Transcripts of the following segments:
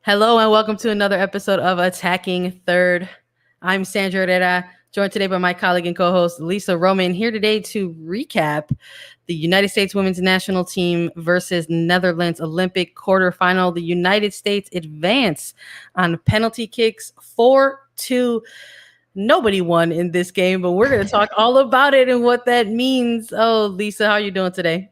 Hello and welcome to another episode of Attacking Third. I'm Sandra Herrera, joined today by my colleague and co-host Lisa Roman, here today to recap the United States women's national team versus Netherlands Olympic quarterfinal. The United States advance on penalty kicks 4-2. Nobody won in this game, but we're going to talk all about it and what that means. Oh, Lisa, how are you doing today?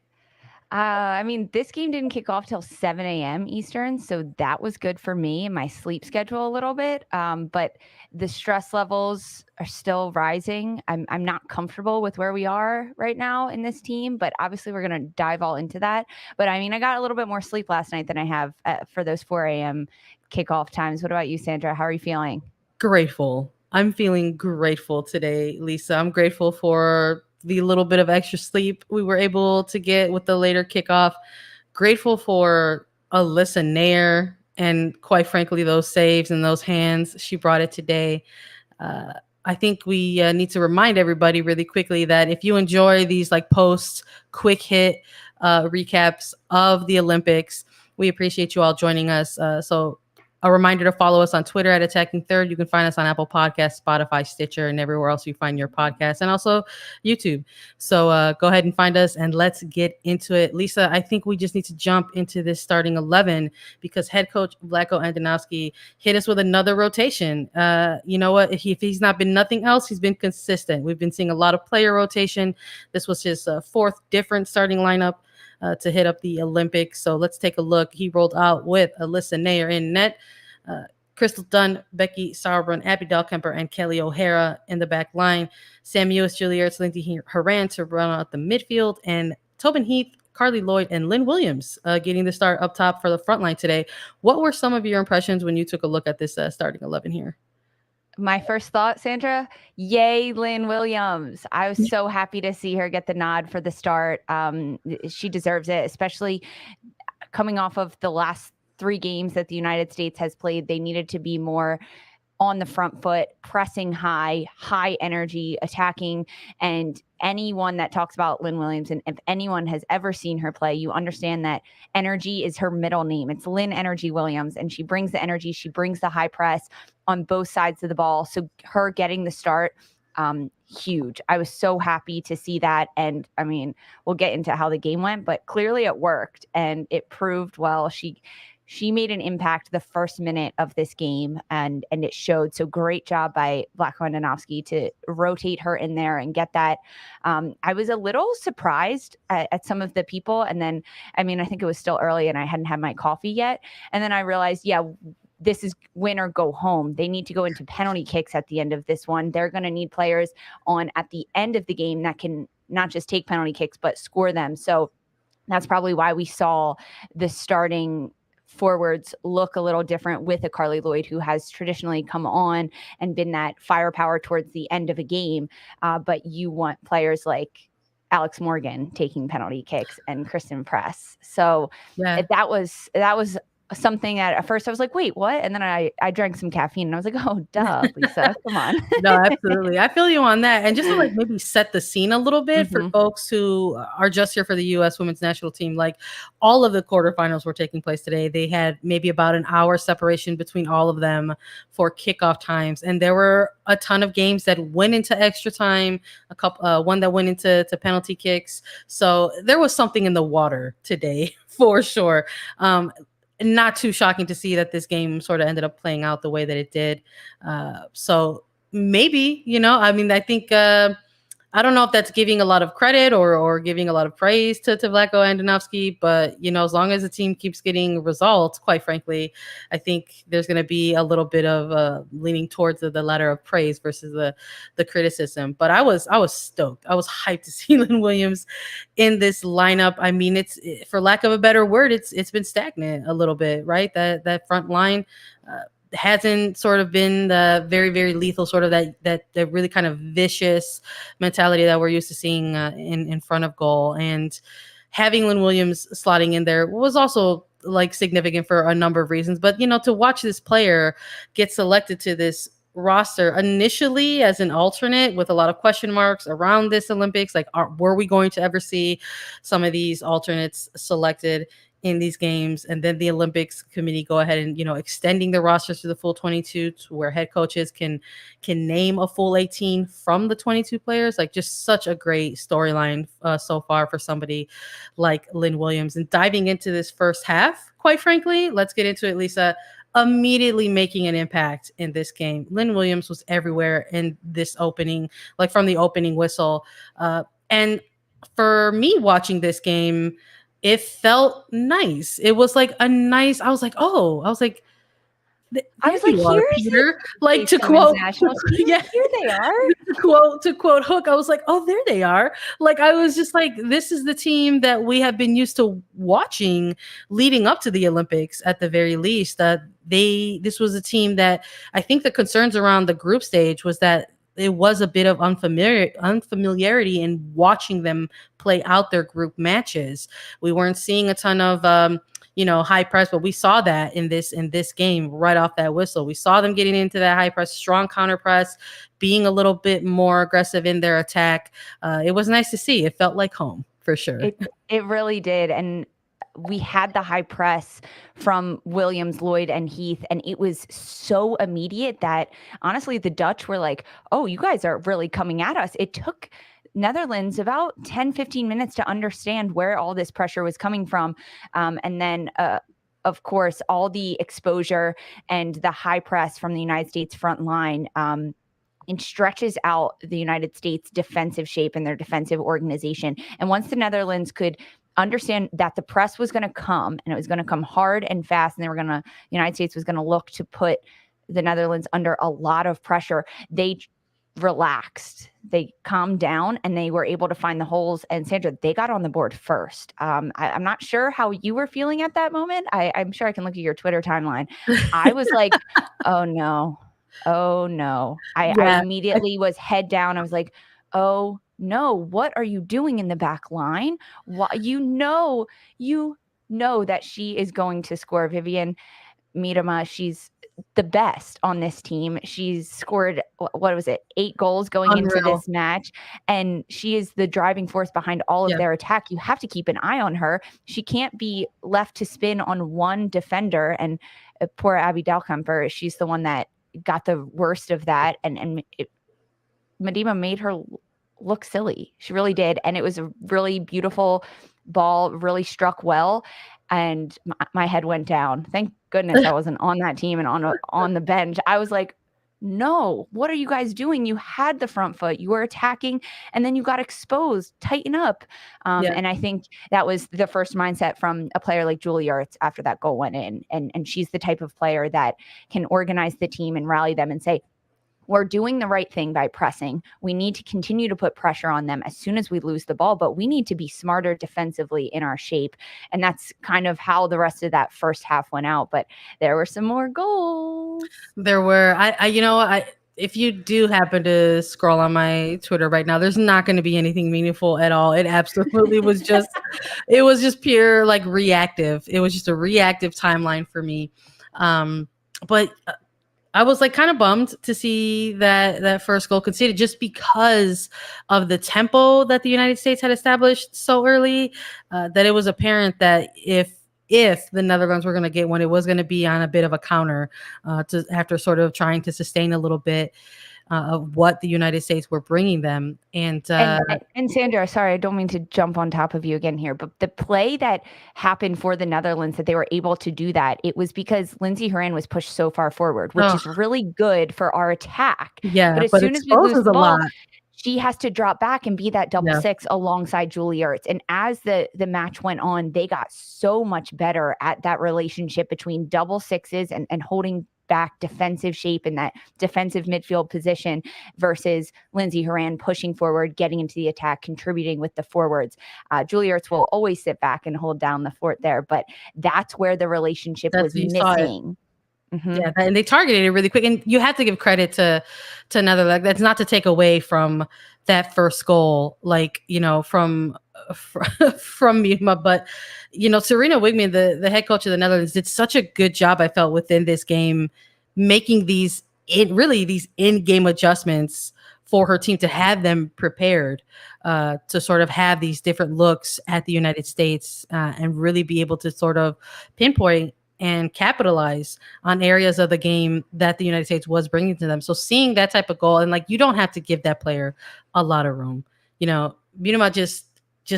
This game didn't kick off till 7 a.m. Eastern, so that was good for me and my sleep schedule a little bit. But the stress levels are still rising. I'm not comfortable with where we are right now in this team, but obviously we're going to dive all into that. But I got a little bit more sleep last night than I have for those 4 a.m. kickoff times. What about you, Sandra? How are you feeling? Grateful. I'm feeling grateful today, Lisa. I'm grateful for the little bit of extra sleep we were able to get with the later kickoff. Grateful for Alyssa Naeher and, quite frankly, those saves and those hands. She brought it today. I think we need to remind everybody really quickly that if you enjoy these like post quick hit recaps of the Olympics, we appreciate you all joining us. So a reminder to follow us on Twitter at Attacking Third. You can find us on Apple Podcasts, Spotify, Stitcher, and everywhere else you find your podcasts, and also YouTube. So go ahead and find us, and let's get into it. Lisa, I think we just need to jump into this starting 11 because head coach Vlatko Andonovski hit us with another rotation. You know what? If he's not been nothing else, he's been consistent. We've been seeing a lot of player rotation. This was his fourth different starting lineup to hit up the Olympics. So let's take a look. He rolled out with Alyssa Naeher in net, Crystal Dunn, Becky Sauerbrunn, Abby Dahlkemper, and Kelly O'Hara in the back line. Sam Ewis, Julie Ertz, Lindsay Horan to run out the midfield, and Tobin Heath, Carly Lloyd, and Lynn Williams getting the start up top for the front line today. What were some of your impressions when you took a look at this starting 11 here? My first thought, Sandra, yay, Lynn Williams. I was so happy to see her get the nod for the start. She deserves it, especially coming off of the last 3 games that the United States has played. They needed to be more on the front foot, pressing high energy, attacking. And anyone that talks about Lynn Williams, and if anyone has ever seen her play, you understand that energy is her middle name. It's Lynn Energy Williams, and she brings the energy. She brings the high press on both sides of the ball. So her getting the start, huge. I was so happy to see that. And we'll get into how the game went, but clearly it worked and it proved well. She made an impact the first minute of this game, and it showed. So great job by Vlatko Andonovski to rotate her in there and get that. I was a little surprised at some of the people. And then, I think it was still early and I hadn't had my coffee yet. And then I realized, this is win or go home. They need to go into penalty kicks at the end of this one. They're going to need players on at the end of the game that can not just take penalty kicks, but score them. So that's probably why we saw the starting forwards look a little different with a Carly Lloyd, who has traditionally come on and been that firepower towards the end of a game. But you want players like Alex Morgan taking penalty kicks and Kristen Press. So that was something that at first I was like, wait, what? And then I drank some caffeine and I was like, oh, duh, Lisa, come on. No, absolutely. I feel you on that. And just to like maybe set the scene a little bit for folks who are just here for the U.S. women's national team, like all of the quarterfinals were taking place today. They had maybe about an hour separation between all of them for kickoff times. And there were a ton of games that went into extra time, one that went into penalty kicks. So there was something in the water today for sure. Not too shocking to see that this game sort of ended up playing out the way that it did. So maybe, I think I don't know if that's giving a lot of credit or giving a lot of praise to Vlatko Andonovski, but, as long as the team keeps getting results, quite frankly, I think there's going to be a little bit of leaning towards the latter of praise versus the criticism. But I was stoked. I was hyped to see Lynn Williams in this lineup. It's, for lack of a better word, it's been stagnant a little bit, right? That front line hasn't sort of been the very, very lethal sort of that really kind of vicious mentality that we're used to seeing in front of goal. And having Lynn Williams slotting in there was also like significant for a number of reasons. But, to watch this player get selected to this roster initially as an alternate with a lot of question marks around this Olympics, like were we going to ever see some of these alternates selected? in these games, and then the Olympics committee go ahead and, extending the rosters to the full 22, to where head coaches can name a full 18 from the 22 players. Like, just such a great storyline so far for somebody like Lynn Williams. And diving into this first half, quite frankly, let's get into it, Lisa. Immediately making an impact in this game. Lynn Williams was everywhere in this opening, like from the opening whistle. And for me watching this game, it felt nice. It was like I was like, here's Peter. Like, to quote national team. Yeah, here they are. To quote Hook, I was like, oh, there they are. Like, I was just like, this is the team that we have been used to watching leading up to the Olympics, at the very least. This was a team that I think the concerns around the group stage was that it was a bit of unfamiliarity in watching them play out their group matches. We weren't seeing a ton of high press, but we saw that in this game right off that whistle. We saw them getting into that high press, strong counter press, being a little bit more aggressive in their attack. It was nice to see. It felt like home for sure. It really did. And we had the high press from Williams, Lloyd, and Heath, and it was so immediate that honestly the Dutch were like, oh, you guys are really coming at us. It took Netherlands about 10-15 minutes to understand where all this pressure was coming from. And then, of course, all the exposure and the high press from the United States front line and stretches out the United States defensive shape and their defensive organization. And once the Netherlands could understand that the press was going to come, and it was going to come hard and fast, and the United States was going to look to put the Netherlands under a lot of pressure, they relaxed, they calmed down, and they were able to find the holes. And Sandra, they got on the board first. I'm not sure how you were feeling at that moment. I'm sure I can look at your Twitter timeline. I was like, oh no. I immediately was head down. I was like, oh no, what are you doing in the back line? Why, you know that she is going to score. Vivian Miedema, she's the best on this team. She's scored, 8 goals going into this match, and she is the driving force behind all of their attack. You have to keep an eye on her. She can't be left to spin on one defender, and poor Abby Dalkamper, she's the one that got the worst of that, and Miedema made her look silly. She really did. And it was a really beautiful ball, really struck well. And my head went down. Thank goodness I wasn't on that team and on the bench. I was like, no, what are you guys doing? You had the front foot, you were attacking, and then you got exposed. Tighten up. And I think that was the first mindset from a player like Julie Ertz after that goal went in. And she's the type of player that can organize the team and rally them and say, we're doing the right thing by pressing. We need to continue to put pressure on them as soon as we lose the ball, but we need to be smarter defensively in our shape. And that's kind of how the rest of that first half went out. But there were some more goals. There were. If you do happen to scroll on my Twitter right now, there's not going to be anything meaningful at all. It absolutely was just, it was just pure like reactive. It was just a reactive timeline for me. But I was like kind of bummed to see that first goal conceded, just because of the tempo that the United States had established so early, that it was apparent that if the Netherlands were going to get one, it was going to be on a bit of a counter after sort of trying to sustain a little bit of what the United States were bringing them. And Sandra, sorry, I don't mean to jump on top of you again here, but the play that happened for the Netherlands, that they were able to do that, it was because Lindsey Horan was pushed so far forward, which is really good for our attack. Yeah, but as soon as we lose the ball, she has to drop back and be that double six alongside Julie Ertz. And as the match went on, they got so much better at that relationship between double sixes and holding back defensive shape in that defensive midfield position versus Lindsey Horan pushing forward, getting into the attack, contributing with the forwards. Julie Ertz will always sit back and hold down the fort there, but that's where the relationship was missing. Mm-hmm. Yeah, and they targeted it really quick. And you have to give credit to Netherlands. That's not to take away from that first goal, like, from Miedema, but Serena Wigman, the head coach of the Netherlands, did such a good job, I felt, within this game, making these in-game adjustments for her team to have them prepared to sort of have these different looks at the United States and really be able to sort of pinpoint and capitalize on areas of the game that the United States was bringing to them. So seeing that type of goal, and like, you don't have to give that player a lot of room. You know, Minima just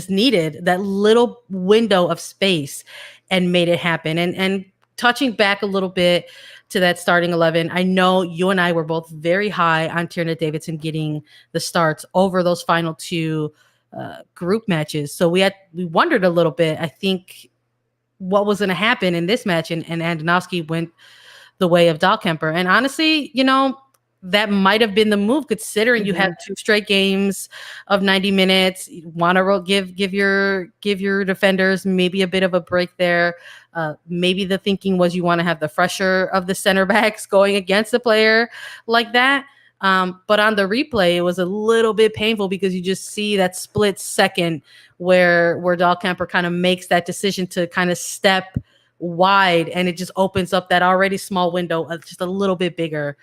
needed that little window of space and made it happen. And touching back a little bit to that starting 11, I know you and I were both very high on Tierna Davidson getting the starts over those final two group matches. So we wondered a little bit, I think, what was going to happen in this match, and Andonovski went the way of Dahlkemper. And honestly, you know, that might have been the move, considering you had 2 straight games of 90 minutes. You want to give your defenders maybe a bit of a break there. Maybe the thinking was you want to have the fresher of the center backs going against a player like that. But on the replay, it was a little bit painful because you just see that split second where Dahlkemper kind of makes that decision to kind of step wide, and it just opens up that already small window just a little bit bigger.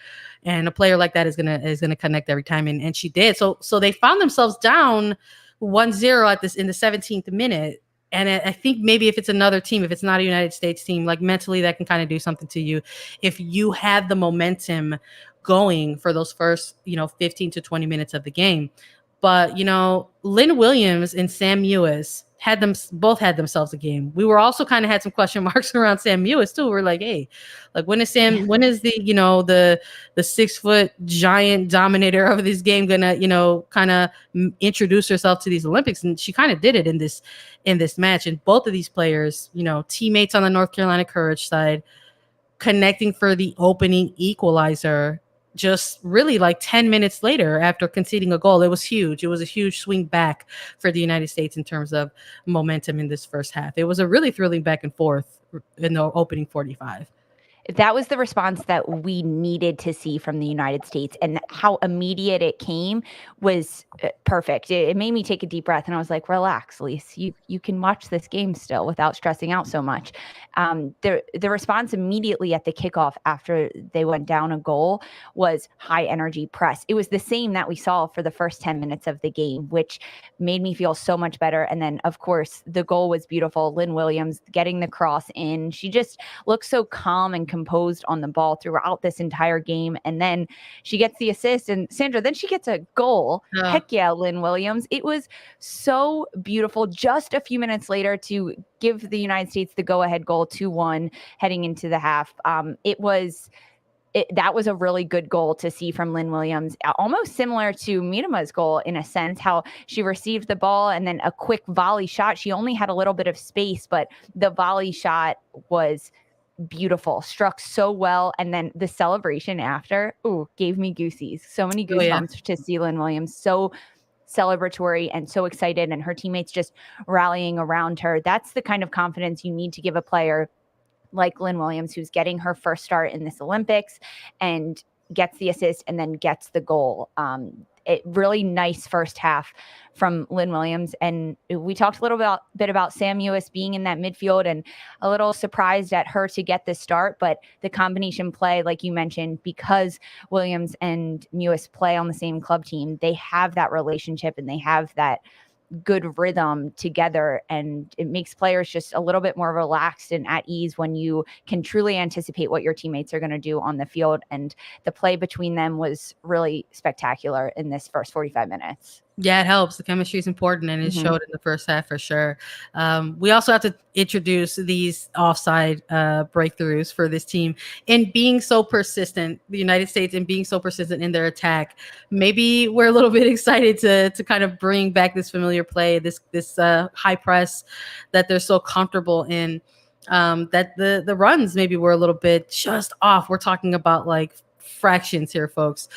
And a player like that is gonna connect every time, and she did. So they found themselves down 1-0 in the 17th minute. And I think maybe if it's another team, if it's not a United States team, like mentally that can kind of do something to you if you have the momentum going for those first, 15 to 20 minutes of the game. But, Lynn Williams and Sam Mewis both had themselves a game. We were also kind of had some question marks around Sam Mewis too. We're like, hey, like when is the, the 6-foot giant dominator of this game gonna, kind of introduce herself to these Olympics? And she kind of did it in this match. And both of these players, teammates on the North Carolina Courage side, connecting for the opening equalizer just really like 10 minutes later after conceding a goal. It was huge. It was a huge swing back for the United States in terms of momentum in this first half. It was a really thrilling back and forth in the opening 45. That was the response that we needed to see from the United States, and how immediate it came was perfect. It made me take a deep breath, and I was like, relax, Lise, you can watch this game still without stressing out so much. The response immediately at the kickoff after they went down a goal was high energy press. It was the same that we saw for the first 10 minutes of the game, which made me feel so much better. And then, of course, the goal was beautiful. Lynn Williams getting the cross in. She just looks so calm and composed on the ball throughout this entire game. And then she gets the assist, and Sandra, then she gets a goal. Yeah. Heck yeah, Lynn Williams. It was so beautiful. Just a few minutes later to give the United States the go-ahead goal, 2-1 heading into the half. That was a really good goal to see from Lynn Williams, almost similar to Minima's goal in a sense, how she received the ball and then a quick volley shot. She only had a little bit of space, but the volley shot was beautiful, struck so well. And then the celebration after, gave me goosies. So many goosebumps to see Lynn Williams. So celebratory and so excited, and her teammates just rallying around her. That's the kind of confidence you need to give a player like Lynn Williams, who's getting her first start in this Olympics and gets the assist and then gets the goal. Really nice first half from Lynn Williams. And we talked a little bit about Sam Mewis being in that midfield, and a little surprised at her to get the start, but the combination play, like you mentioned, because Williams and Mewis play on the same club team, they have that relationship and they have that good rhythm together, and it makes players just a little bit more relaxed and at ease when you can truly anticipate what your teammates are going to do on the field. And the play between them was really spectacular in this first 45 minutes. Yeah, it helps. The chemistry is important, and it showed in the first half for sure. We also have to introduce these offside breakthroughs for this team in being so persistent, the United States, in being so persistent in their attack. Maybe we're a little bit excited to kind of bring back this familiar play, this high press that they're so comfortable in, that the runs maybe were a little bit just off. We're talking about like fractions here, folks.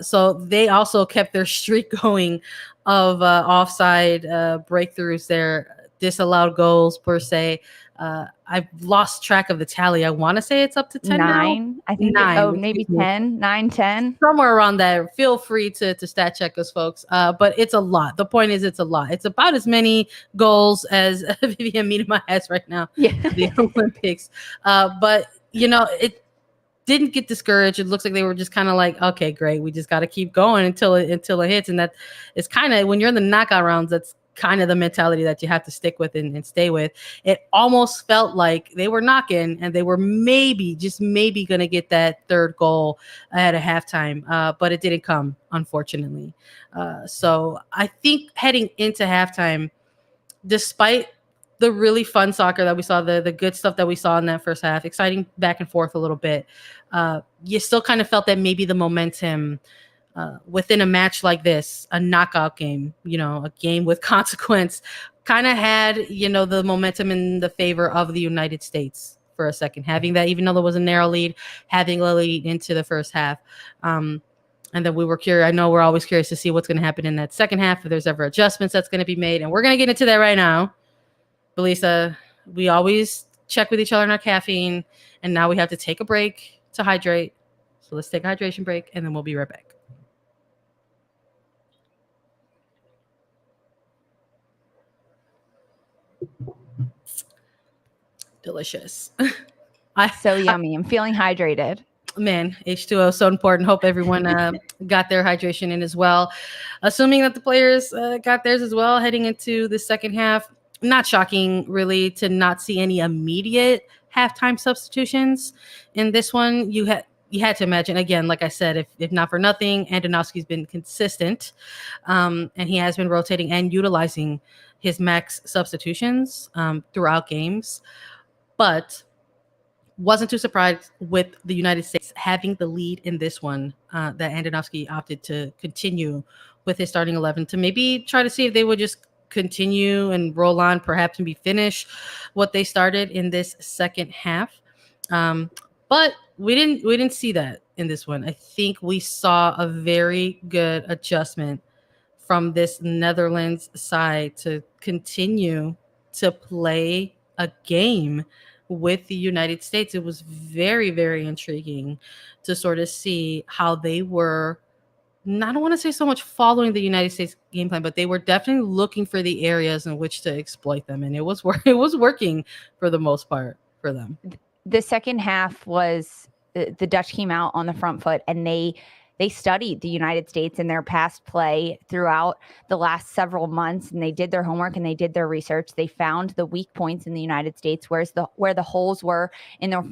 So they also kept their streak going of offside breakthroughs there, disallowed goals per se. I've lost track of the tally. I want to say it's up to 10 9 now. I think 9, maybe 10, 9, 10, somewhere around there. Feel free to stat check us, folks, but it's a lot. The point is, it's a lot. It's about as many goals as Vivian Miedema has right now in the Olympics. But didn't get discouraged. It looks like they were just kind of like, okay, great, we just got to keep going until it hits. And that is kind of, when you're in the knockout rounds, that's kind of the mentality that you have to stick with and stay with. It almost felt like they were knocking and they were maybe going to get that third goal at a halftime, but it didn't come, unfortunately. So I think heading into halftime, despite the really fun soccer that we saw, the good stuff that we saw in that first half, exciting back and forth a little bit, you still kind of felt that maybe the momentum within a match like this, a knockout game, a game with consequence, kind of had, the momentum in the favor of the United States for a second, having that, even though there was a narrow lead, having a lead into the first half. And then we were curious. I know we're always curious to see what's going to happen in that second half, if there's ever adjustments that's going to be made. And we're going to get into that right now. Belisa, we always check with each other on our caffeine, and now we have to take a break to hydrate. So let's take a hydration break, and then we'll be right back. Delicious. So yummy. I'm feeling hydrated. Man, H2O is so important. Hope everyone got their hydration in as well. Assuming that the players got theirs as well heading into the second half. Not shocking, really, to not see any immediate halftime substitutions in this one. You had to imagine, again, like I said, if not for nothing, Andonovski's been consistent, and he has been rotating and utilizing his max substitutions throughout games. But wasn't too surprised with the United States having the lead in this one, that Andonovski opted to continue with his starting 11 to maybe try to see if they would just continue and roll on, perhaps maybe finish what they started in this second half. But we didn't see that in this one. I think we saw a very good adjustment from this Netherlands side to continue to play a game with the United States. It was very, very intriguing to sort of see how they were, I don't want to say so much following the United States game plan, but they were definitely looking for the areas in which to exploit them. And it was working for the most part for them. The second half was the Dutch came out on the front foot, and they studied the United States and their past play throughout the last several months, and they did their homework and they did their research. They found the weak points in the United States, where the holes were in their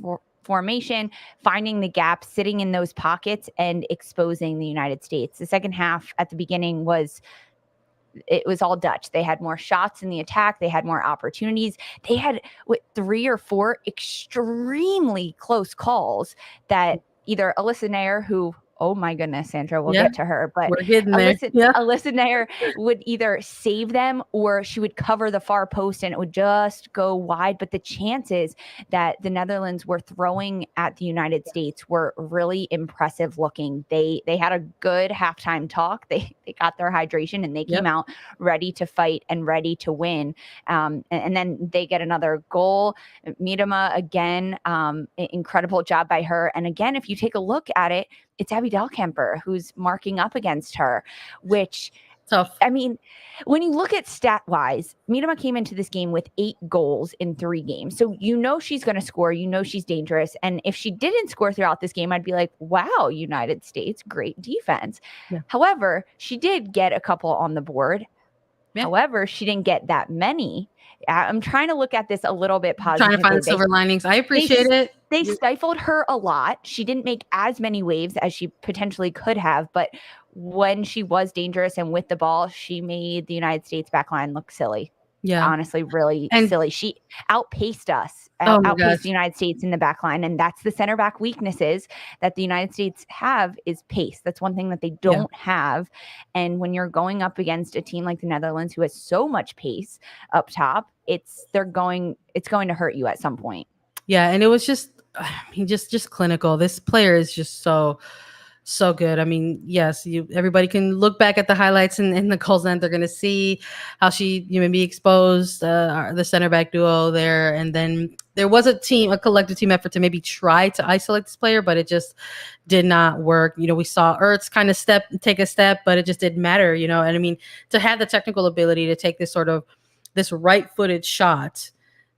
formation, finding the gaps, sitting in those pockets, and exposing the United States. The second half at the beginning was all Dutch. They had more shots in the attack. They had more opportunities. They had 3 or 4 extremely close calls that either Alyssa Naeher, who, oh my goodness, Sandra, we'll get to her, but Alyssa Naeher would either save them or she would cover the far post and it would just go wide. But the chances that the Netherlands were throwing at the United States were really impressive looking. They had a good halftime talk. They got their hydration and they came out ready to fight and ready to win. And then they get another goal. Miedema again, incredible job by her. And again, if you take a look at it, it's Abby Dahlkemper who's marking up against her, which, tough. I mean, when you look at stat-wise, Miedema came into this game with 8 goals in 3 games. So she's going to score. She's dangerous. And if she didn't score throughout this game, I'd be like, wow, United States, great defense. Yeah. However, she did get a couple on the board. Yeah. However, she didn't get that many. I'm trying to look at this a little bit positively. Trying to find silver linings. I appreciate it. They stifled her a lot. She didn't make as many waves as she potentially could have, but when she was dangerous and with the ball, she made the United States backline look silly. Yeah. Honestly, really silly. She outpaced us, outpaced the United States in the backline. And that's the center back weaknesses that the United States have is pace. That's one thing that they don't have. And when you're going up against a team like the Netherlands, who has so much pace up top, it's going to hurt you at some point. Yeah. And it was just clinical. This player is just so good. I mean, yes, everybody can look back at the highlights and the goals, and they're going to see how she maybe exposed the center back duo there. And then there was a collective team effort to maybe try to isolate this player, but it just did not work. We saw Ertz kind of take a step, but it just didn't matter, and I mean, to have the technical ability to take this right-footed shot,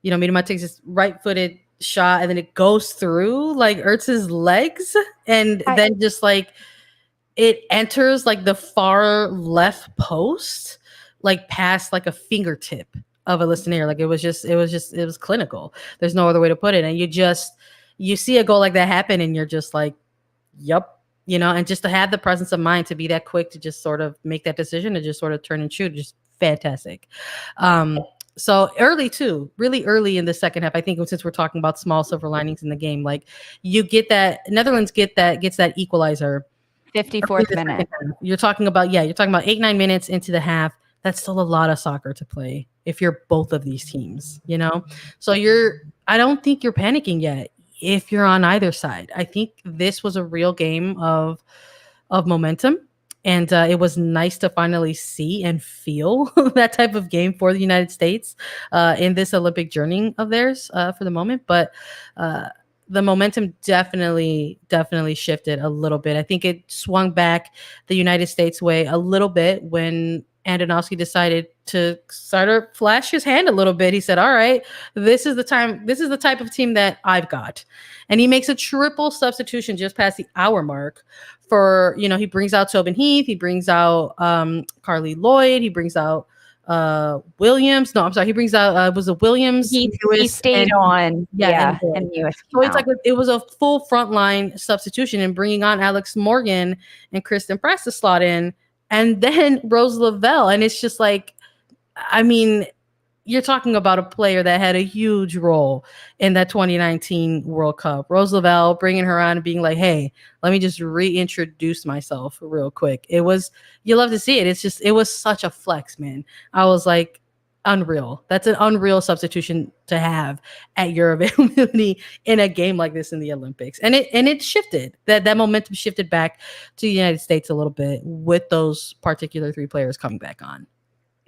Miedema takes this right-footed shot, and then it goes through like Ertz's legs, and then just like it enters like the far left post, like past like a fingertip of Alyssa Naeher. Like it was clinical. There's no other way to put it. And you see a goal like that happen, and you're just like, yep, and just to have the presence of mind to be that quick to just sort of make that decision to just sort of turn and shoot, just fantastic. So early too, really early in the second half, I think, since we're talking about small silver linings in the game, like you get that Netherlands gets that equalizer 54th minute. You're talking about 8-9 minutes into the half. That's still a lot of soccer to play if you're both of these teams, So I don't think you're panicking yet if you're on either side. I think this was a real game of momentum. And it was nice to finally see and feel that type of game for the United States in this Olympic journey of theirs for the moment. But the momentum definitely shifted a little bit. I think it swung back the United States way a little bit when Andonovski decided to sort of flash his hand a little bit. He said, all right, this is the time. This is the type of team that I've got. And he makes a triple substitution just past the hour mark for, he brings out Tobin Heath. He brings out Carly Lloyd. He brings out Williams. No, I'm sorry. He brings out, was it Williams? He stayed on. Yeah. And US so it's like, it was a full frontline substitution, and bringing on Alex Morgan and Kristen Press to slot in. And then Rose Lavelle. And it's just like, I mean, you're talking about a player that had a huge role in that 2019 World Cup. Rose Lavelle, bringing her on and being like, hey, let me just reintroduce myself real quick. You love to see it. It was such a flex, man. I was like, unreal. That's an unreal substitution to have at your availability in a game like this in the Olympics. And it shifted. That momentum shifted back to the United States a little bit with those particular three players coming back on.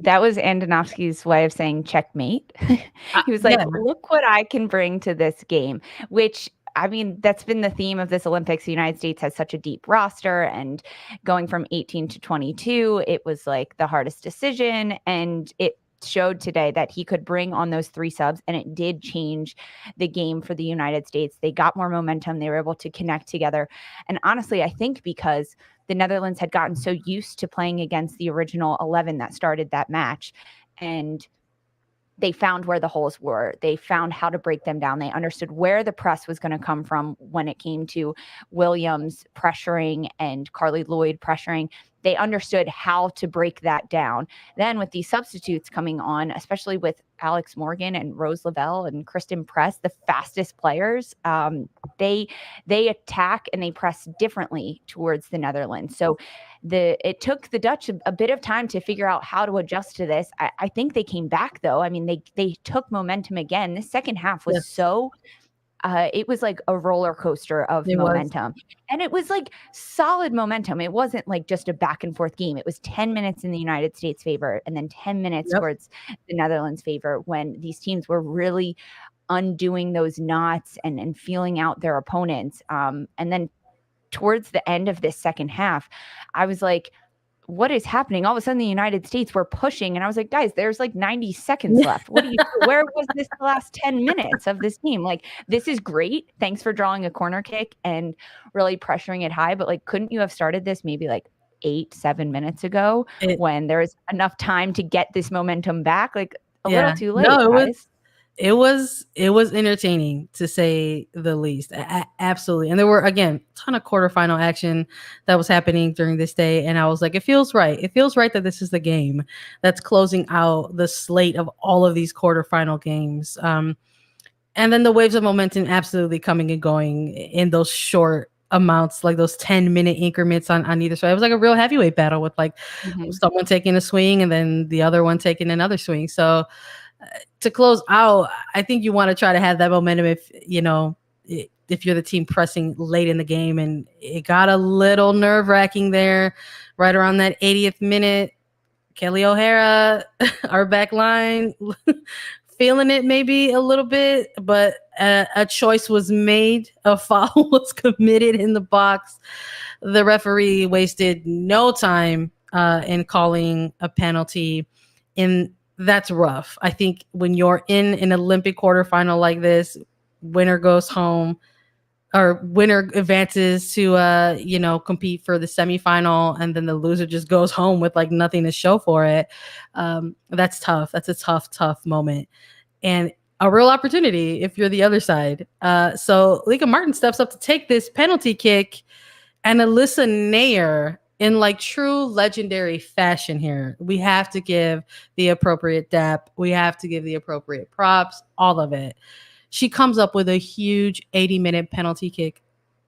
That was Andonovski's way of saying checkmate. He was like, look what I can bring to this game, which, I mean, that's been the theme of this Olympics. The United States has such a deep roster, and going from 18 to 22, it was like the hardest decision. And it showed today that he could bring on those three subs, and it did change the game for the United States. They got more momentum. They were able to connect together. And honestly, I think because the Netherlands had gotten so used to playing against the original 11 that started that match, and they found where the holes were. They found how to break them down. They understood where the press was going to come from when it came to Williams pressuring and Carly Lloyd pressuring. They understood how to break that down. Then with these substitutes coming on, especially with Alex Morgan and Rose Lavelle and Kristen Press, the fastest players, they attack and they press differently towards the Netherlands. So it took the Dutch a bit of time to figure out how to adjust to this. I think they came back, though. I mean, they took momentum again. The second half was so it was like a roller coaster of momentum. And it was like solid momentum. It wasn't like just a back and forth game. It was 10 minutes in the United States' favor and then 10 minutes towards the Netherlands' favor, when these teams were really undoing those knots and feeling out their opponents. And then towards the end of this second half, I was like, what is happening? All of a sudden the United States were pushing, and I was like, guys, there's like 90 seconds left. What do you do? Where was this the last 10 minutes of this game? Like, this is great. Thanks for drawing a corner kick and really pressuring it high. But like, couldn't you have started this maybe like 8-7 minutes ago when there was enough time to get this momentum back? Like a little too late. No, guys. It was entertaining, to say the least. Absolutely. And there were, again, a ton of quarterfinal action that was happening during this day. And I was like, it feels right. It feels right that this is the game that's closing out the slate of all of these quarterfinal games. And then the waves of momentum absolutely coming and going in those short amounts, like those 10-minute increments on either side. It was like a real heavyweight battle with like someone taking a swing and then the other one taking another swing. So to close out, I think you want to try to have that momentum if you're the team pressing late in the game. And it got a little nerve-wracking there right around that 80th minute. Kelly O'Hara, our back line, feeling it maybe a little bit, but a choice was made. A foul was committed in the box. The referee wasted no time in calling a penalty. That's rough. I think when you're in an Olympic quarterfinal like this, winner goes home, or winner advances to compete for the semifinal, and then the loser just goes home with like nothing to show for it. That's tough. That's a tough moment, and a real opportunity if you're the other side. So Lika Martin steps up to take this penalty kick, and Alyssa Naeher, in like true legendary fashion here, we have to give the appropriate depth. We have to give the appropriate props, all of it. She comes up with a huge 80-minute penalty kick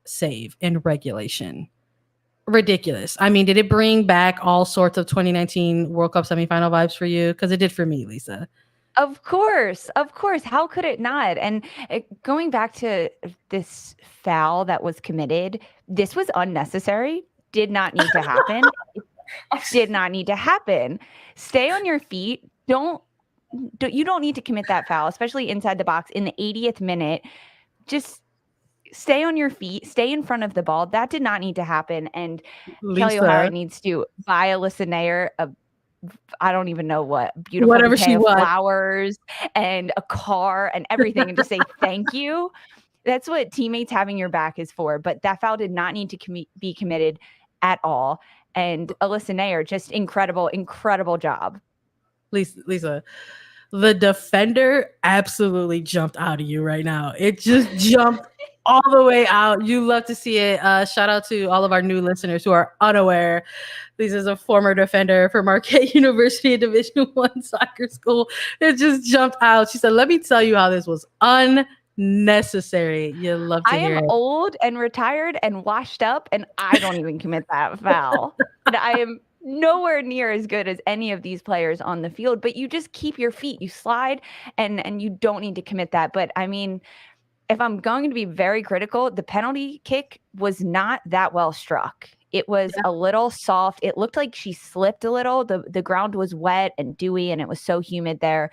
save in regulation. Ridiculous. I mean, did it bring back all sorts of 2019 World Cup semifinal vibes for you? Because it did for me, Lisa. Of course. How could it not? And going back to this foul that was committed, this was unnecessary. Did not need to happen. Did not need to happen. Stay on your feet. You don't need to commit that foul, especially inside the box in the 80th minute. Just stay on your feet, stay in front of the ball. That did not need to happen. And Lisa. Kelly O'Hara needs to buy Alyssa Naeher I don't even know what, beautiful whatever bouquet she of wants, flowers and a car and everything, and just say thank you. That's what teammates having your back is for. But that foul did not need to be committed at all. And Alyssa Naeher, just incredible job. Lisa, the defender absolutely jumped out of you right now. It just jumped all the way out. You love to see it. Shout out to all of our new listeners who are unaware. This is a former defender for Marquette University, a Division I soccer school. It just jumped out. She said, "Let me tell you how this was unnecessary." You love to hear it. I am old and retired and washed up, and I don't even commit that foul. And I am nowhere near as good as any of these players on the field, but you just keep your feet, you slide, and you don't need to commit that. But I mean, if I'm going to be very critical, the penalty kick was not that well struck. It was a little soft. It looked like she slipped a little. The ground was wet and dewy, and it was so humid there.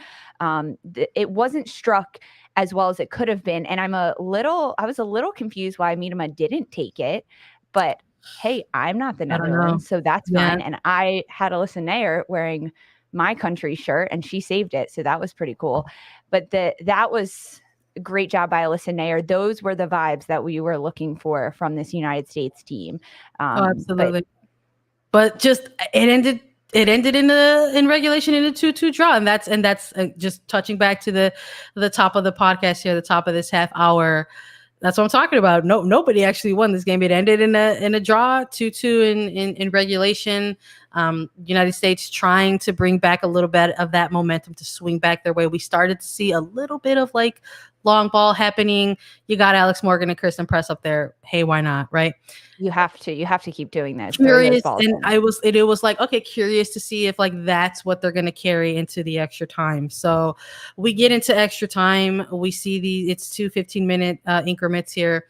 It wasn't struck as well as it could have been. And I was a little confused why Miedema didn't take it. But hey, I'm not the Netherlands, so that's fine. And I had Alyssa Naeher wearing my country shirt, and she saved it. So that was pretty cool. But that was a great job by Alyssa Naeher. Those were the vibes that we were looking for from this United States team. Absolutely. But just it ended in regulation in a 2-2 draw, and that's just touching back to the top of the podcast here, the top of this half hour. That's what I'm talking about. Nobody actually won this game. It ended in a draw, 2-2 in regulation. United States trying to bring back a little bit of that momentum to swing back their way. We started to see a little bit of like long ball happening. You got Alex Morgan and Kristen Press up there. Hey, why not? Right? You have to keep doing this. Curious, and it was like, okay, curious to see if like that's what they're going to carry into the extra time. So we get into extra time. We see it's 2 15-minute increments here.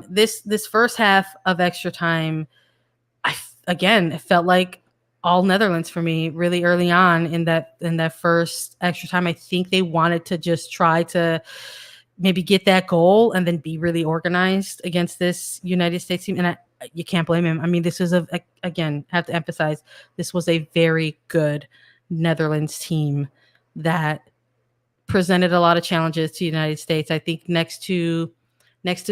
This first half of extra time, it felt like all Netherlands for me really early on in that first extra time. I think they wanted to just try to maybe get that goal and then be really organized against this United States team. And you can't blame him. I mean, this is again, have to emphasize, this was a very good Netherlands team that presented a lot of challenges to the United States. I think next to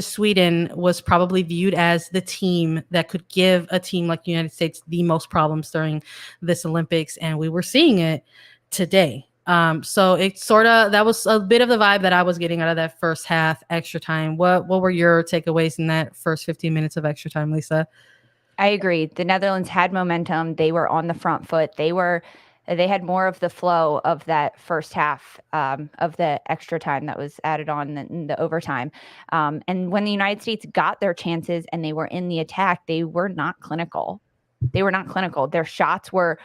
Sweden was probably viewed as the team that could give a team like the United States the most problems during this Olympics. And we were seeing it today. So it that was a bit of the vibe that I was getting out of that first half extra time. What were your takeaways in that first 15 minutes of extra time, Lisa? I agree. The Netherlands had momentum. They were on the front foot. They had more of the flow of that first half of the extra time that was added on in the overtime. And when the United States got their chances and they were in the attack, they were not clinical. Their shots were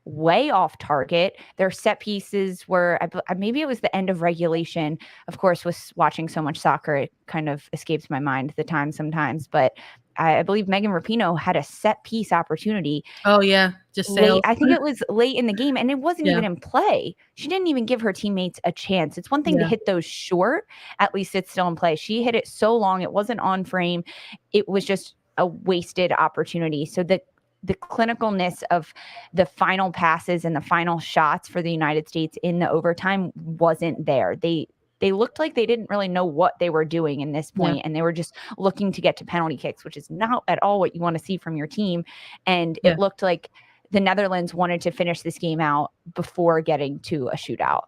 way off target. Their set pieces were, maybe it was the end of regulation. Of course, with watching so much soccer, it kind of escapes my mind the time sometimes. But I believe Megan Rapinoe had a set piece opportunity. Oh, yeah. Just late. I think it was late in the game, and it wasn't even in play. She didn't even give her teammates a chance. It's one thing to hit those short. At least it's still in play. She hit it so long. It wasn't on frame. It was just a wasted opportunity. So the clinicalness of the final passes and the final shots for the United States in the overtime wasn't there. They they looked like they didn't really know what they were doing in this point, and they were just looking to get to penalty kicks, which is not at all what you want to see from your team. And it looked like the Netherlands wanted to finish this game out before getting to a shootout.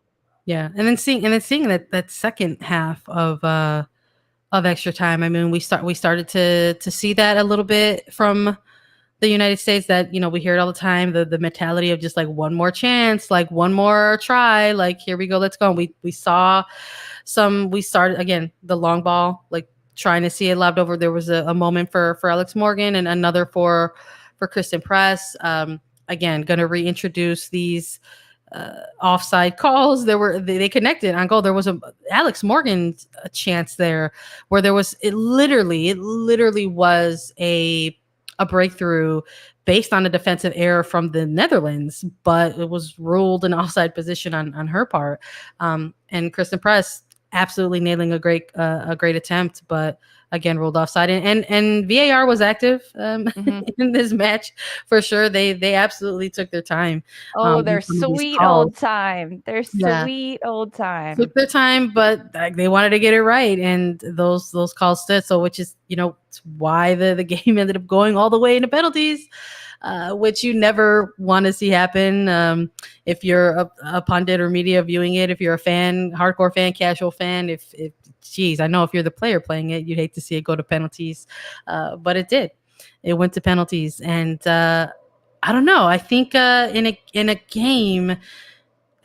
Yeah, and then seeing that second half of extra time. I mean, we started to see that a little bit from the United States, that, you know, we hear it all the time, the mentality of just like one more chance, like one more try, like here we go, let's go. And we started again, the long ball, like trying to see it lobbed over. There was a moment for Alex Morgan and another for Kristen Press. Again, going to reintroduce these offside calls. They connected on goal. There was Alex Morgan's a chance there where it literally was a breakthrough based on a defensive error from the Netherlands, but it was ruled an offside position on her part. And Kristen Press absolutely nailing a great attempt, but again ruled offside. And VAR was active in this match for sure. They absolutely took their time. They're sweet old time. They're sweet old time. Took their time, but they wanted to get it right, and those calls stood. So, which is, you know, why the game ended up going all the way into penalties, which you never want to see happen. If you're a pundit or media viewing it, if you're a fan, hardcore fan, casual fan, geez, I know if you're the player playing it, you'd hate to see it go to penalties, but it did. It went to penalties, and I don't know. I think in a game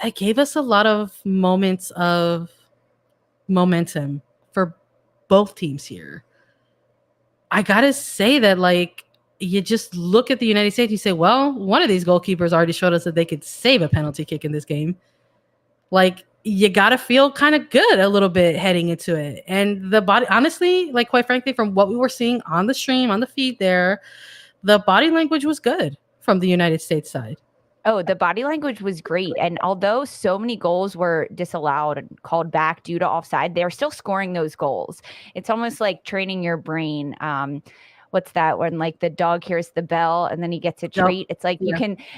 that gave us a lot of moments of momentum for both teams here. I gotta say that, like, you just look at the United States, you say, well, one of these goalkeepers already showed us that they could save a penalty kick in this game. Like, you gotta feel kind of good a little bit heading into it. And the body, honestly, like, quite frankly, from what we were seeing on the stream, on the feed there, the body language was good from the United States side. Oh, the body language was great. And although so many goals were disallowed and called back due to offside, they're still scoring those goals. It's almost like training your brain. What's that, when like the dog hears the bell and then he gets a treat? It's like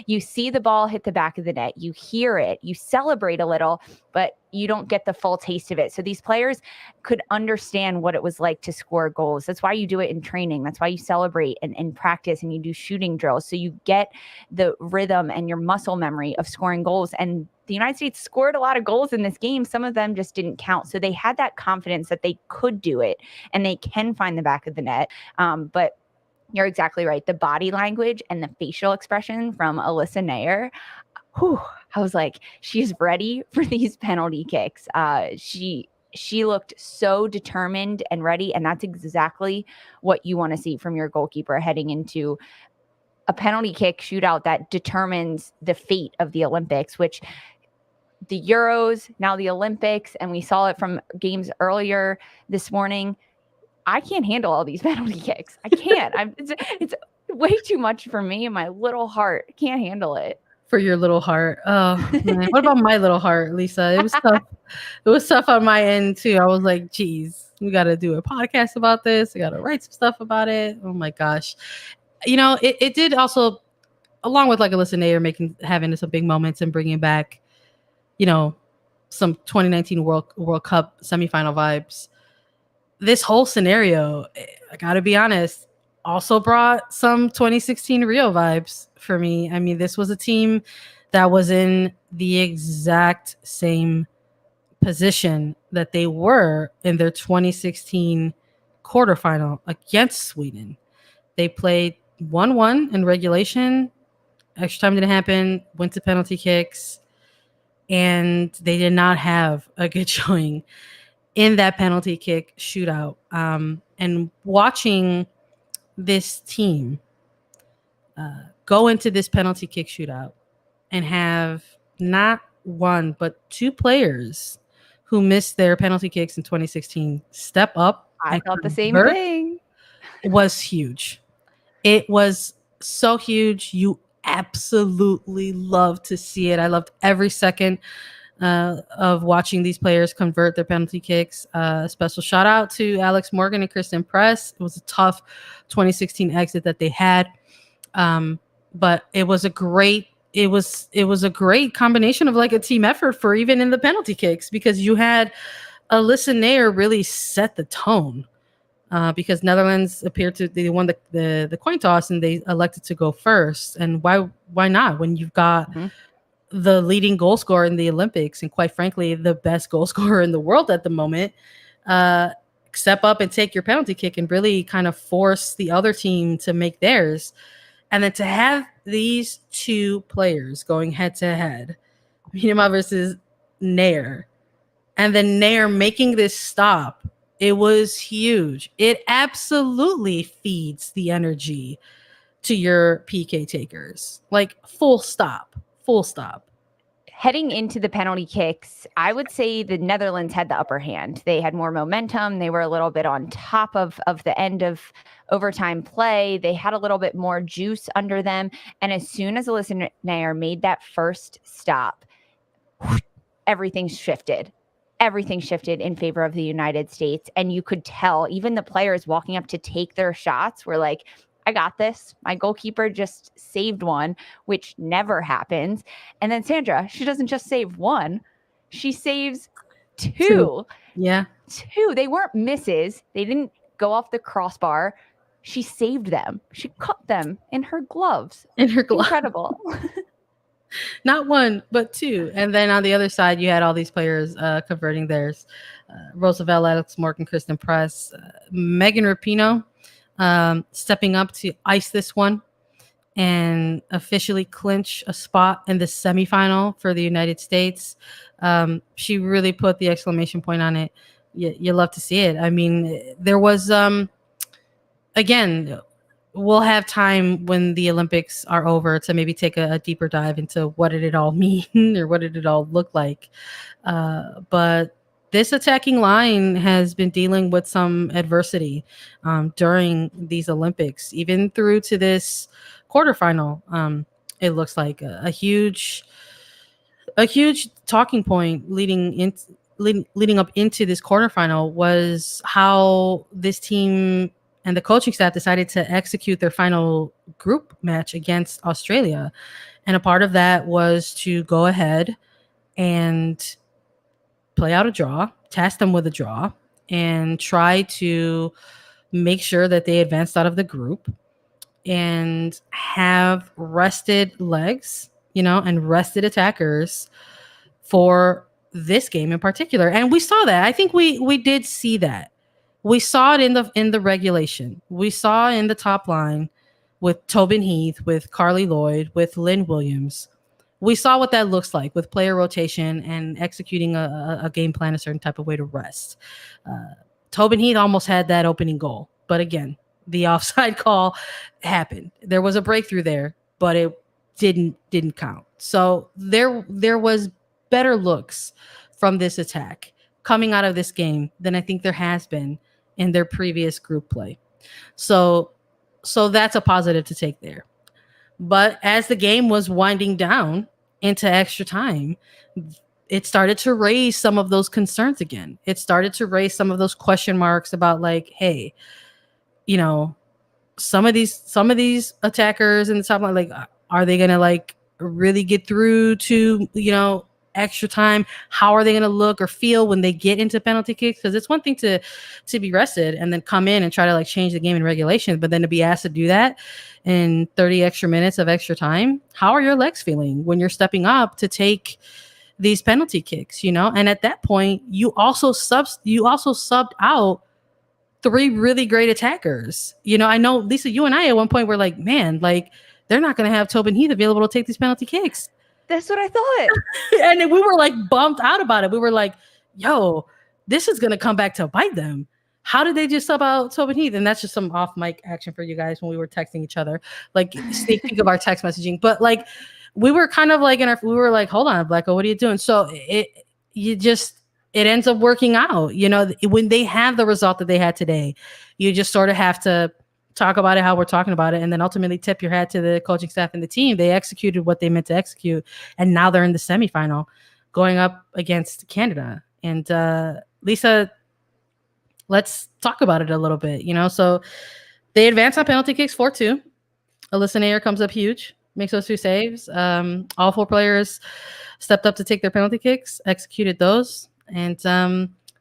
you see the ball hit the back of the net, you hear it, you celebrate a little, but you don't get the full taste of it. So these players could understand what it was like to score goals. That's why you do it in training. That's why you celebrate and practice, and you do shooting drills. So you get the rhythm and your muscle memory of scoring goals. And the United States scored a lot of goals in this game. Some of them just didn't count. So they had that confidence that they could do it and they can find the back of the net. But you're exactly right. The body language and the facial expression from Alyssa Naeher, I was like, she's ready for these penalty kicks. She looked so determined and ready, and that's exactly what you want to see from your goalkeeper heading into a penalty kick shootout that determines the fate of the Olympics, which the Euros, now the Olympics, and we saw it from games earlier this morning. I can't handle all these penalty kicks. I can't. It's way too much for me and my little heart. I can't handle it. For your little heart. Oh, man. What about my little heart, Lisa? It was tough. It was tough on my end too. I was like, geez, we got to do a podcast about this. I got to write some stuff about it. Oh my gosh. You know, it did also, along with like Alyssa Naeher having some big moments and bringing back, you know, some 2019 World Cup semifinal vibes. This whole scenario, I got to be honest, also brought some 2016 Rio vibes for me. I mean, this was a team that was in the exact same position that they were in their 2016 quarterfinal against Sweden. They played 1-1 in regulation. Extra time didn't happen. Went to penalty kicks. And they did not have a good showing in that penalty kick shootout. And watching this team go into this penalty kick shootout and have not one but two players who missed their penalty kicks in 2016 step up. I thought the same thing. Was huge. It was so huge. You absolutely love to see it. I loved every second of watching these players convert their penalty kicks. Special shout out to Alex Morgan and Kristen Press. It was a tough 2016 exit that they had, but it was a great combination of like a team effort for even in the penalty kicks, because you had Alyssa Naeher really set the tone. Because Netherlands appeared to they won the coin toss and they elected to go first. And why not when you've got the leading goal scorer in the Olympics and quite frankly the best goal scorer in the world at the moment, step up and take your penalty kick and really kind of force the other team to make theirs. And then to have these two players going head to head, Minima versus Naeher, and then Naeher making this stop, it was huge. It absolutely feeds the energy to your PK takers. Like full stop. Heading into the penalty kicks, I would say the Netherlands had the upper hand. They had more momentum. They were a little bit on top of the end of overtime play. They had a little bit more juice under them. And as soon as Alyssa Naeher made that first stop, everything shifted. Everything shifted in favor of the United States. And you could tell even the players walking up to take their shots were like, I got this. My goalkeeper just saved one, which never happens. And then Sandra, she doesn't just save one. She saves two. Yeah. Two. They weren't misses. They didn't go off the crossbar. She saved them. She caught them in her gloves. Incredible. Not one, but two. And then on the other side, you had all these players converting theirs. Roosevelt, Alex Morgan, Kristen Press, Megan Rapinoe stepping up to ice this one and officially clinch a spot in the semifinal for the United States. She really put the exclamation point on it. You love to see it. I mean, there was, again, we'll have time when the Olympics are over to maybe take a deeper dive into what did it all mean or what did it all look like. But this attacking line has been dealing with some adversity during these Olympics, even through to this quarterfinal. It looks like a huge talking point leading up into this quarterfinal was how this team and the coaching staff decided to execute their final group match against Australia. And a part of that was to go ahead and play out a draw, test them with a draw, and try to make sure that they advanced out of the group and have rested legs, and rested attackers for this game in particular. And we saw that. I think we did see that. We saw it in the regulation. We saw in the top line with Tobin Heath, with Carly Lloyd, with Lynn Williams. We saw what that looks like with player rotation and executing a game plan a certain type of way to rest. Tobin Heath almost had that opening goal. But again, the offside call happened. There was a breakthrough there, but it didn't count. So there was better looks from this attack coming out of this game than I think there has been in their previous group play. So that's a positive to take there. But as the game was winding down into extra time, it started to raise some of those concerns again. It started to raise some of those question marks about like, hey, some of these attackers in the top line, like, are they gonna like really get through to extra time? How are they going to look or feel when they get into penalty kicks? Because it's one thing to be rested and then come in and try to like change the game in regulation, but then to be asked to do that in 30 extra minutes of extra time, how are your legs feeling when you're stepping up to take these penalty kicks? And at that point, you also subbed out 3 really great attackers. I know, Lisa, you and I at one point were like, man, like they're not going to have Tobin Heath available to take these penalty kicks. That's what I thought. And we were like bummed out about it. We were like, yo, this is going to come back to bite them. How did they just sub out Tobin Heath? And that's just some off mic action for you guys when we were texting each other, like sneak peek of our text messaging. But like, we were kind of like, we were like, hold on, Blacko, what are you doing? So it ends up working out, when they have the result that they had today, you just sort of have to talk about it how we're talking about it, and then ultimately tip your hat to the coaching staff and the team. They executed what they meant to execute, and now they're in the semifinal going up against Canada. And Lisa, let's talk about it a little bit. So they advance on penalty kicks 4-2. Alyssa Naeher comes up huge, makes those 2 saves. All 4 players stepped up to take their penalty kicks, executed those, and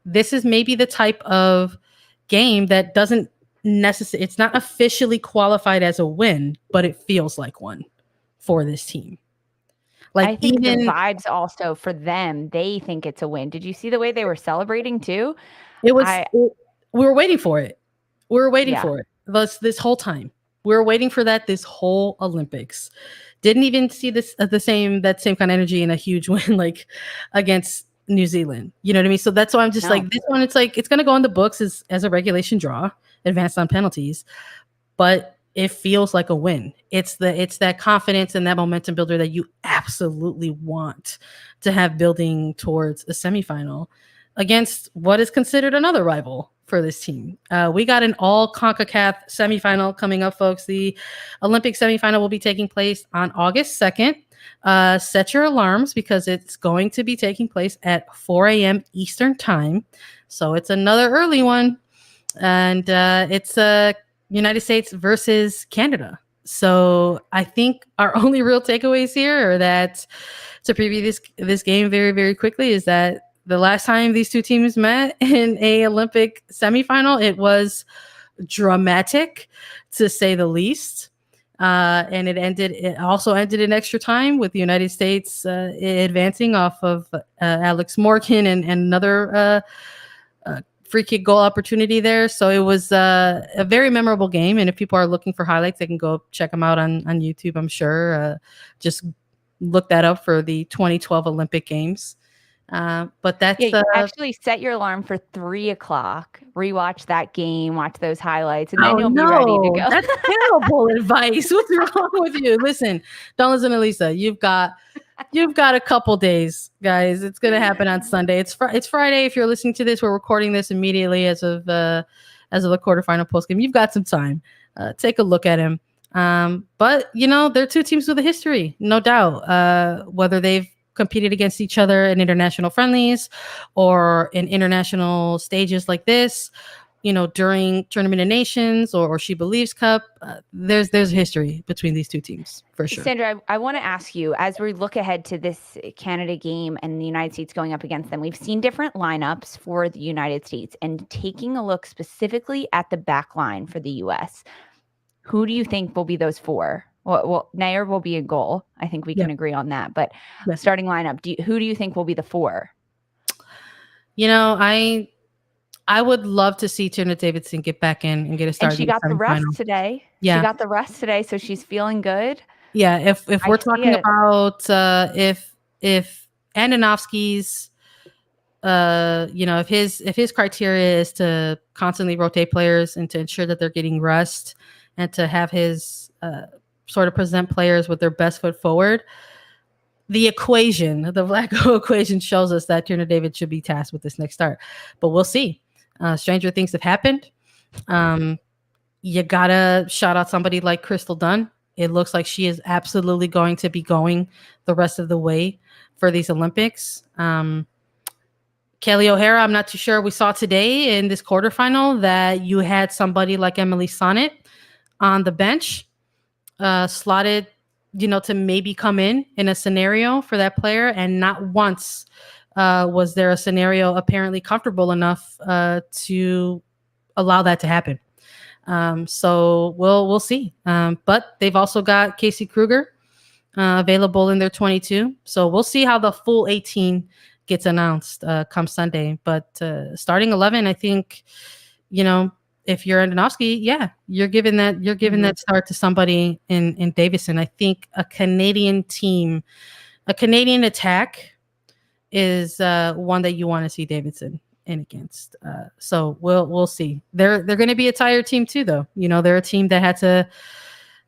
this is maybe the type of game that doesn't necessarily, it's not officially qualified as a win, but it feels like one for this team. Like, I think the vibes also for them, they think it's a win. Did you see the way they were celebrating too? We were waiting for it. We were waiting for it this whole time. We were waiting for that this whole Olympics. Didn't even see this that same kind of energy in a huge win like against New Zealand. You know what I mean? So that's why I'm just like, this one, it's like it's gonna go in the books as a regulation draw, advanced on penalties, but it feels like a win. It's that confidence and that momentum builder that you absolutely want to have building towards a semifinal against what is considered another rival for this team. We got an all CONCACAF semifinal coming up, folks. The Olympic semifinal will be taking place on August 2nd. Set your alarms because it's going to be taking place at 4 a.m. Eastern time. So it's another early one. And it's United States versus Canada. So I think our only real takeaways here are that, to preview this game very, very quickly, is that the last time these two teams met in a Olympic semifinal, it was dramatic, to say the least. And it also ended in extra time with the United States advancing off of Alex Morgan and another free kick goal opportunity there. So it was a very memorable game. And if people are looking for highlights, they can go check them out on YouTube, I'm sure. Just look that up for the 2012 Olympic Games. But that's actually set your alarm for 3:00. Rewatch that game, watch those highlights, and then you'll be ready to go. That's terrible advice. What's wrong with you? Listen, don't listen to Lisa. You've got a couple days, guys. It's gonna happen on Sunday. It's Friday. If you're listening to this, we're recording this immediately as of the quarterfinal postgame. You've got some time. Take a look at him. But they're two teams with a history, no doubt. Whether they've competed against each other in international friendlies or in international stages like this, during Tournament of Nations or She Believes Cup, there's a history between these two teams for sure. Sandra, I want to ask you, as we look ahead to this Canada game and the United States going up against them, we've seen different lineups for the United States, and taking a look specifically at the back line for the U.S., who do you think will be those four? Well, Naeher will be a goal. I think we can agree on that. But starting lineup, who do you think will be the four? I would love to see Tierna Davidson get back in and get a start. And she got the rest today. Yeah. She got the rest today, so she's feeling good. Yeah, if we're talking about if Andonovski's if his criteria is to constantly rotate players and to ensure that they're getting rest and to have his sort of present players with their best foot forward, the Vlatko equation shows us that Tierna David should be tasked with this next start. But we'll see. Stranger things have happened. You gotta shout out somebody like Crystal Dunn. It looks like she is absolutely going to be going the rest of the way for these Olympics. Kelly Herrera, I'm not too sure. We saw today in this quarterfinal that you had somebody like Emily Sonnet on the bench, slotted, to maybe come in a scenario for that player. And not once was there a scenario apparently comfortable enough to allow that to happen. So we'll see. But they've also got Casey Kruger available in their 22. So we'll see how the full 18 gets announced come Sunday. But starting 11, I think, if you're Andonovski, you're giving that start to somebody in Davison. I think a Canadian team, a Canadian attack is one that you want to see Davidson in against. So we'll see. They're going to be a tired team too, though. They're a team that had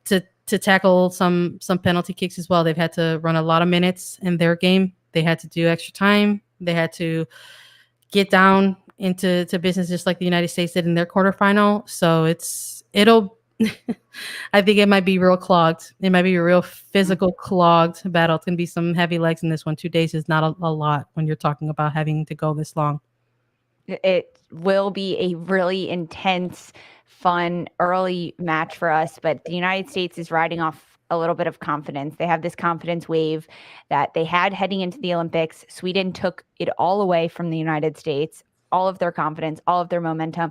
to tackle some penalty kicks as well. They've had to run a lot of minutes in their game. They had to do extra time. They had to get down into business just like the United States did in their quarterfinal. So it'll I think it might be real clogged. It might be a real physical clogged battle. It's going to be some heavy legs in this one. 2 days is not a lot when you're talking about having to go this long. It will be a really intense, fun, early match for us, but the United States is riding off a little bit of confidence. They have this confidence wave that they had heading into the Olympics. Sweden took it all away from the United States. all of their confidence, all of their momentum.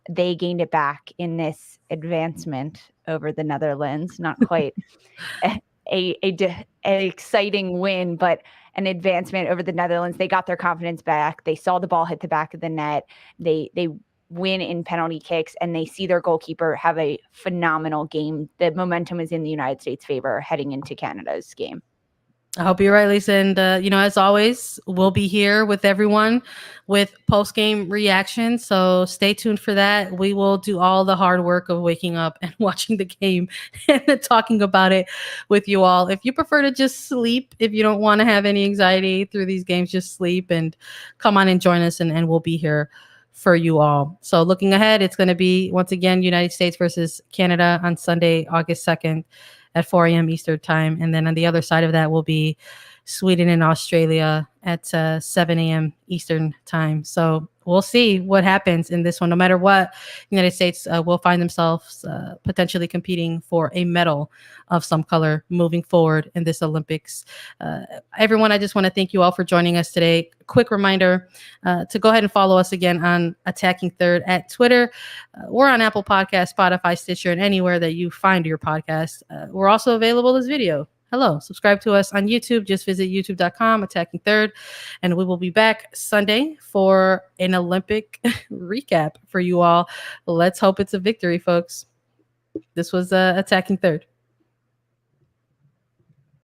They gained it back in this advancement over the Netherlands. Not quite a exciting win, but an advancement over the Netherlands. They got their confidence back. They saw the ball hit the back of the net. They win in penalty kicks, and they see their goalkeeper have a phenomenal game. The momentum is in the United States' favor heading into Canada's game. I hope you're right, Lisa. And, as always, we'll be here with everyone with post-game reaction. So stay tuned for that. We will do all the hard work of waking up and watching the game and talking about it with you all. If you prefer to just sleep, if you don't want to have any anxiety through these games, just sleep and come on and join us, and we'll be here for you all. So looking ahead, it's going to be, once again, United States versus Canada on Sunday, August 2nd. At 4 a.m. Eastern time. And then on the other side of that will be Sweden and Australia at 7 a.m. Eastern time. So we'll see what happens in this one. No matter what, the United States will find themselves potentially competing for a medal of some color moving forward in this Olympics. Everyone, I just want to thank you all for joining us today. Quick reminder to go ahead and follow us again on Attacking Third at Twitter. We're on Apple Podcasts, Spotify, Stitcher, and anywhere that you find your podcast. We're also available as video. Hello, subscribe to us on YouTube. Just visit youtube.com, Attacking Third, and we will be back Sunday for an Olympic recap for you all. Let's hope it's a victory, folks. This was Attacking Third.